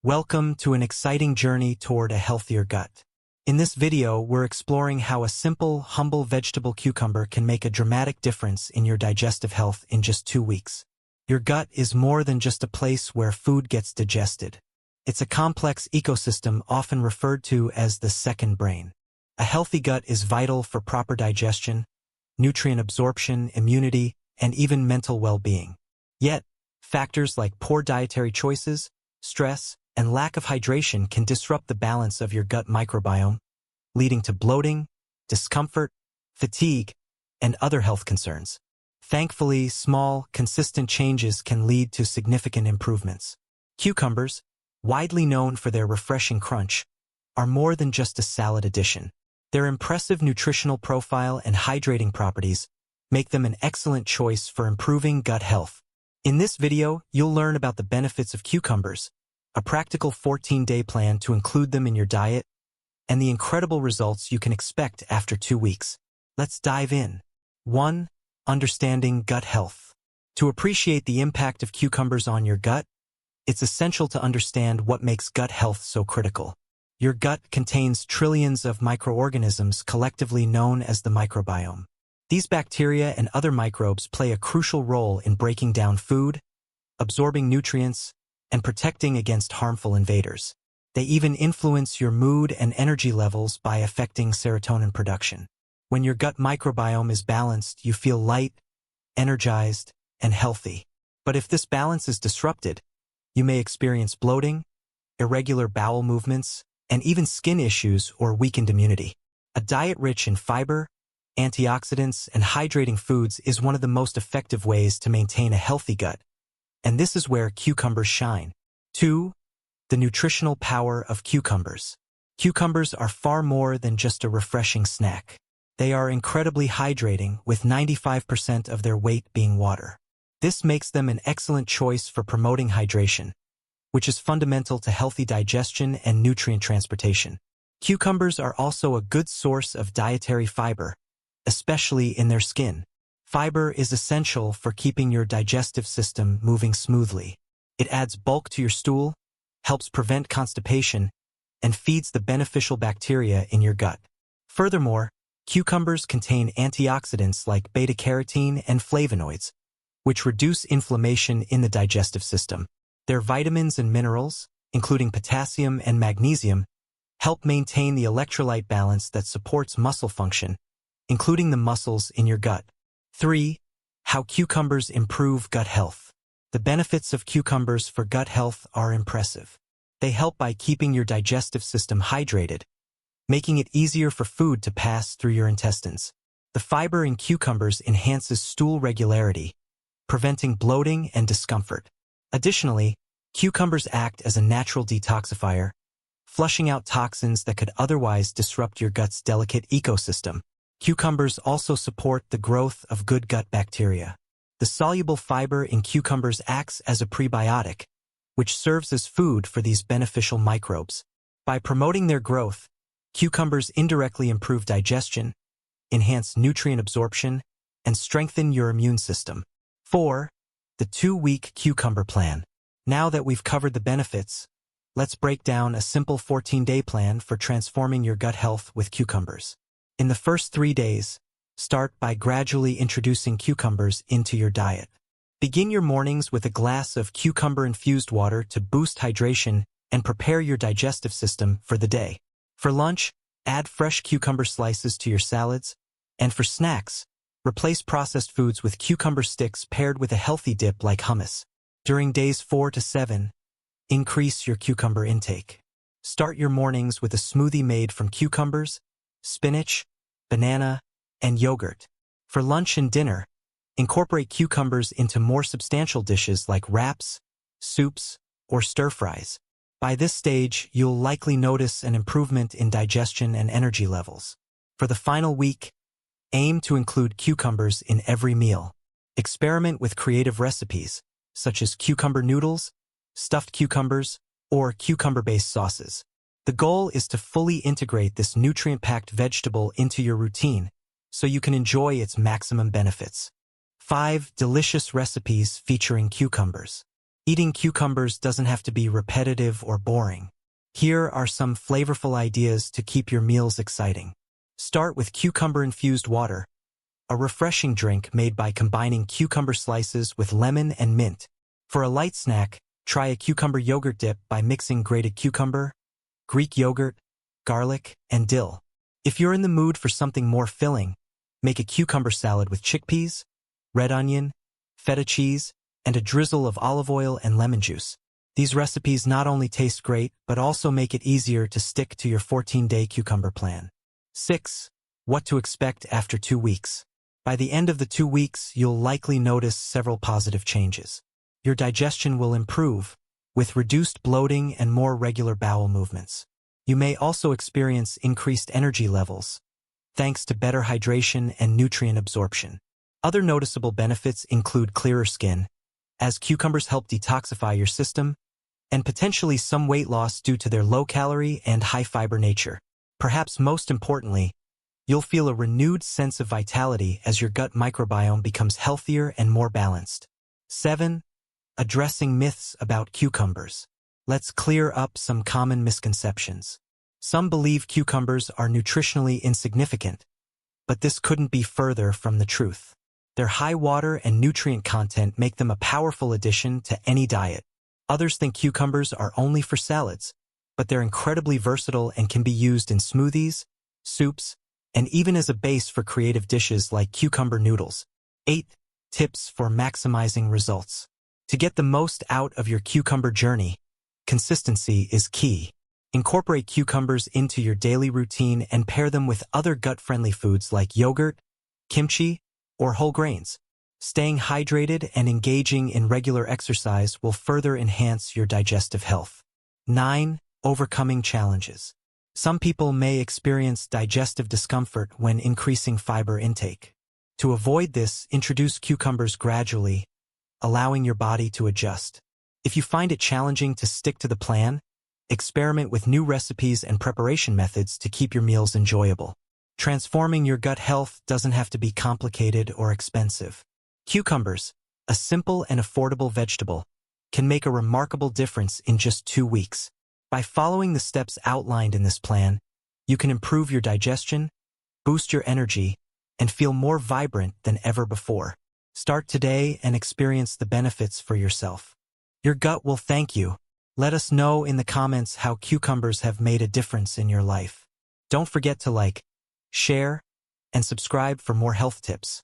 Welcome to an exciting journey toward a healthier gut. In this video, we're exploring how a simple, humble vegetable cucumber can make a dramatic difference in your digestive health in just 2 weeks. Your gut is more than just a place where food gets digested. It's a complex ecosystem often referred to as the second brain. A healthy gut is vital for proper digestion, nutrient absorption, immunity, and even mental well-being. Yet, factors like poor dietary choices, stress, and lack of hydration can disrupt the balance of your gut microbiome, leading to bloating, discomfort, fatigue, and other health concerns. Thankfully, small, consistent changes can lead to significant improvements. Cucumbers, widely known for their refreshing crunch, are more than just a salad addition. Their impressive nutritional profile and hydrating properties make them an excellent choice for improving gut health. In this video, you'll learn about the benefits of cucumbers, a practical 14-day plan to include them in your diet, and the incredible results you can expect after 2 weeks. Let's dive in. 1. Understanding gut health. To appreciate the impact of cucumbers on your gut, it's essential to understand what makes gut health so critical. Your gut contains trillions of microorganisms collectively known as the microbiome. These bacteria and other microbes play a crucial role in breaking down food, absorbing nutrients, and protecting against harmful invaders. They even influence your mood and energy levels by affecting serotonin production. When your gut microbiome is balanced, you feel light, energized, and healthy. But if this balance is disrupted, you may experience bloating, irregular bowel movements, and even skin issues or weakened immunity. A diet rich in fiber, antioxidants, and hydrating foods is one of the most effective ways to maintain a healthy gut. And this is where cucumbers shine. 2. The nutritional power of cucumbers. Cucumbers are far more than just a refreshing snack. They are incredibly hydrating, with 95% of their weight being water. This makes them an excellent choice for promoting hydration, which is fundamental to healthy digestion and nutrient transportation. Cucumbers are also a good source of dietary fiber, especially in their skin. Fiber is essential for keeping your digestive system moving smoothly. It adds bulk to your stool, helps prevent constipation, and feeds the beneficial bacteria in your gut. Furthermore, cucumbers contain antioxidants like beta-carotene and flavonoids, which reduce inflammation in the digestive system. Their vitamins and minerals, including potassium and magnesium, help maintain the electrolyte balance that supports muscle function, including the muscles in your gut. 3. How cucumbers improve gut health. The benefits of cucumbers for gut health are impressive. They help by keeping your digestive system hydrated, making it easier for food to pass through your intestines. The fiber in cucumbers enhances stool regularity, preventing bloating and discomfort. Additionally, cucumbers act as a natural detoxifier, flushing out toxins that could otherwise disrupt your gut's delicate ecosystem. Cucumbers also support the growth of good gut bacteria. The soluble fiber in cucumbers acts as a prebiotic, which serves as food for these beneficial microbes. By promoting their growth, cucumbers indirectly improve digestion, enhance nutrient absorption, and strengthen your immune system. 4. The 2-week cucumber plan. Now that we've covered the benefits, let's break down a simple 14-day plan for transforming your gut health with cucumbers. In the first 3 days, start by gradually introducing cucumbers into your diet. Begin your mornings with a glass of cucumber-infused water to boost hydration and prepare your digestive system for the day. For lunch, add fresh cucumber slices to your salads, and for snacks, replace processed foods with cucumber sticks paired with a healthy dip like hummus. During days 4 to 7, increase your cucumber intake. Start your mornings with a smoothie made from cucumbers, spinach, banana, and yogurt. For lunch and dinner, incorporate cucumbers into more substantial dishes like wraps, soups, or stir-fries. By this stage, you'll likely notice an improvement in digestion and energy levels. For the final week, aim to include cucumbers in every meal. Experiment with creative recipes, such as cucumber noodles, stuffed cucumbers, or cucumber-based sauces. The goal is to fully integrate this nutrient-packed vegetable into your routine so you can enjoy its maximum benefits. 5 delicious recipes featuring cucumbers. Eating cucumbers doesn't have to be repetitive or boring. Here are some flavorful ideas to keep your meals exciting. Start with cucumber-infused water, a refreshing drink made by combining cucumber slices with lemon and mint. For a light snack, try a cucumber yogurt dip by mixing grated cucumber, Greek yogurt, garlic, and dill. If you're in the mood for something more filling, make a cucumber salad with chickpeas, red onion, feta cheese, and a drizzle of olive oil and lemon juice. These recipes not only taste great, but also make it easier to stick to your 14-day cucumber plan. 6. What to expect after 2 weeks. By the end of the 2 weeks, you'll likely notice several positive changes. Your digestion will improve, with reduced bloating and more regular bowel movements. You may also experience increased energy levels, thanks to better hydration and nutrient absorption. Other noticeable benefits include clearer skin, as cucumbers help detoxify your system, and potentially some weight loss due to their low-calorie and high-fiber nature. Perhaps most importantly, you'll feel a renewed sense of vitality as your gut microbiome becomes healthier and more balanced. 7. Addressing myths about cucumbers. Let's clear up some common misconceptions. Some believe cucumbers are nutritionally insignificant, but this couldn't be further from the truth. Their high water and nutrient content make them a powerful addition to any diet. Others think cucumbers are only for salads, but they're incredibly versatile and can be used in smoothies, soups, and even as a base for creative dishes like cucumber noodles. 8. Tips for maximizing results. To get the most out of your cucumber journey, consistency is key. Incorporate cucumbers into your daily routine and pair them with other gut-friendly foods like yogurt, kimchi, or whole grains. Staying hydrated and engaging in regular exercise will further enhance your digestive health. 9. Overcoming challenges. Some people may experience digestive discomfort when increasing fiber intake. To avoid this, introduce cucumbers gradually, allowing your body to adjust. If you find it challenging to stick to the plan, experiment with new recipes and preparation methods to keep your meals enjoyable. Transforming your gut health doesn't have to be complicated or expensive. Cucumbers, a simple and affordable vegetable, can make a remarkable difference in just 2 weeks. By following the steps outlined in this plan, you can improve your digestion, boost your energy, and feel more vibrant than ever before. Start today and experience the benefits for yourself. Your gut will thank you. Let us know in the comments how cucumbers have made a difference in your life. Don't forget to like, share, and subscribe for more health tips.